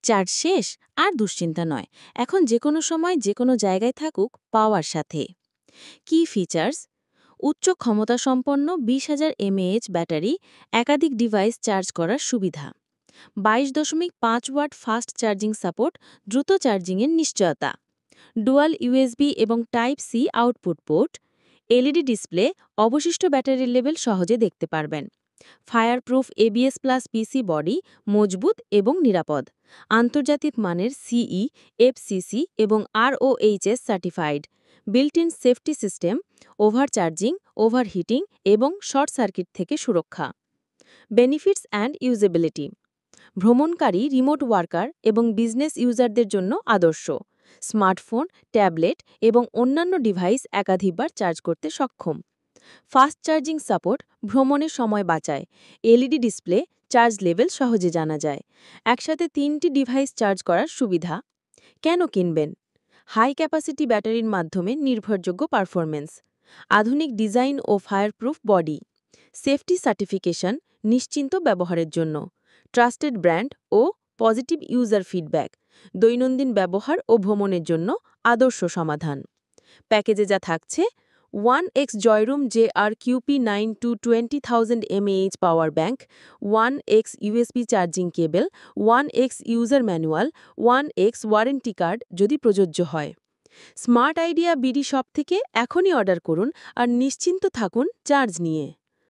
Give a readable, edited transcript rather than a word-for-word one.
Charge শেষ আর দুশ্চিন্তা নয়, এখন যে কোনো সময় যে কোনো জায়গায় থাকুক পাওয়ার সাথে। কি ফিচার্স? উচ্চ ক্ষমতা সম্পন্ন ২০,০০০ mAh ব্যাটারি, একাধিক ডিভাইস চার্জ করার সুবিধা। 22.5 ওয়াট ফাস্ট চার্জিং সাপোর্ট, দ্রুত চার্জিংয়ের নিশ্চয়তা। ডুয়াল ইউএসবি এবং type C output port. LED display, অবশিষ্ট ব্যাটারির লেভেল সহজে দেখতে পারবেন। Fireproof ABS plus PC body, মজবুত এবং নিরাপদ। আন্তর্জাতিক মানের সিই, এফসিসি এবং R O H S certified. Built in safety system, overcharging, overheating এবং শর্ট সার্কিট থেকে সুরক্ষা। Benefits and usability. ভ্রমণকারী, রিমোট ওয়ার্কার এবং বিজনেস ইউজারদের জন্য আদর্শ। স্মার্টফোন, ট্যাবলেট এবং অন্যান্য ডিভাইস একাধিকবার চার্জ করতে সক্ষম। ফাস্ট চার্জিং সাপোর্ট, ভ্রমণের সময় বাঁচায়। এলইডি ডিসপ্লে, চার্জ লেভেল সহজে জানা যায়। একসাথে 3টি ডিভাইস চার্জ করার সুবিধা। কেন কিনবেন? হাই ক্যাপাসিটি ব্যাটারির মাধ্যমে নির্ভরযোগ্য পারফরমেন্স। আধুনিক ডিজাইন ও ফায়ারপ্রুফ বডি। সেফটি সার্টিফিকেশন, নিশ্চিন্ত ব্যবহারের জন্য। ট্রাস্টেড ব্র্যান্ড ও পজিটিভ ইউজার ফিডব্যাক। দৈনন্দিন ব্যবহার ও ভ্রমণের জন্য আদর্শ সমাধান। প্যাকেজে যা থাকছে: 1x জয়রুম JR QP9 to 20,000 mAh power bank, 1x USB charging cable, 1x user manual, 1x warranty card যদি প্রযোজ্য হয়। স্মার্ট আইডিয়া বিডি শপ থেকে এখনই অর্ডার করুন আর নিশ্চিন্ত থাকুন চার্জ নিয়ে।